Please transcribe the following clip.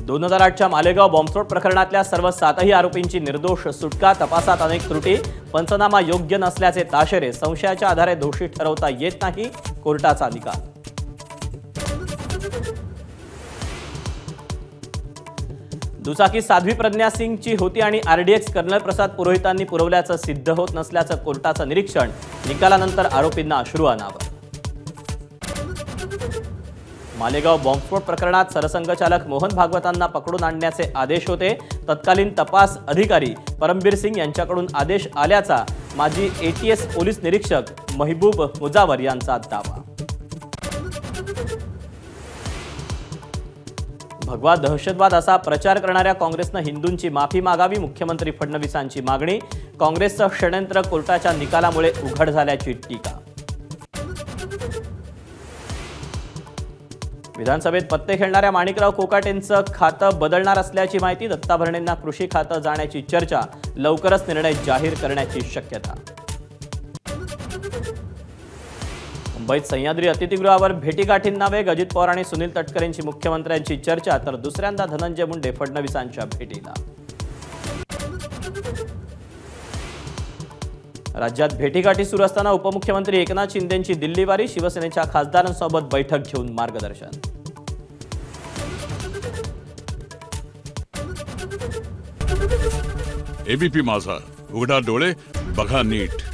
2008च्या मालेगाव बॉम्बस्फोट प्रकरणातल्या सर्व 7ही आरोपींची निर्दोष सुटका, तपासात अनेक त्रुटी, पंचनामा योग्य नसल्याचे ताशेरे, संशयाच्या आधारे दोषी ठरवता येत नाही, कोर्टाचा निकाल. दुचाकी साध्वी प्रज्ञा सिंगची होती आणि आरडीएक्स कर्नल प्रसाद पुरोहितांनी पुरवल्याचं सिद्ध होत नसल्याचं कोर्टाचं निरीक्षण, निकालानंतर आरोपींना अश्रू अनावर. मालेगाव बॉम्बस्फोट प्रकरणात सरसंघचालक मोहन भागवतांना पकडून आणण्याचे आदेश होते. तत्कालीन तपास अधिकारी परमबीर सिंग यांच्याकडून आदेश आल्याचा माजी एटीएस पोलीस निरीक्षक महबूब मुजावर यांचा दावा. भगवा दहशतवाद असा प्रचार करणाऱ्या काँग्रेसनं हिंदूंची माफी मागावी, मुख्यमंत्री फडणवीसांची मागणी. काँग्रेसचं षडयंत्र कोर्टाच्या निकालामुळे उघड झाल्याची टीका. विधानसभेत पत्ते खेळणाऱ्या माणिकराव कोकाटेंचं खातं बदलणार असल्याची माहिती. दत्ता भरणेंना कृषी खातं जाण्याची चर्चा, लवकरच निर्णय जाहीर करण्याची शक्यता. मुंबईत सह्याद्री अतिथीगृहावर भेटीगाठींना वेग. अजित पवार आणि सुनील तटकरेंची मुख्यमंत्र्यांची चर्चा, तर दुसऱ्यांदा धनंजय मुंडे फडणवीसांच्या भेटीला. राज्यात भेटीगाठी सुरू असताना उपमुख्यमंत्री एकनाथ शिंदेंची दिल्लीवारी. शिवसेनेच्या खासदारांसोबत बैठक घेऊन मार्गदर्शन. एबीपी माझा, उघडा डोळे बघा नीट.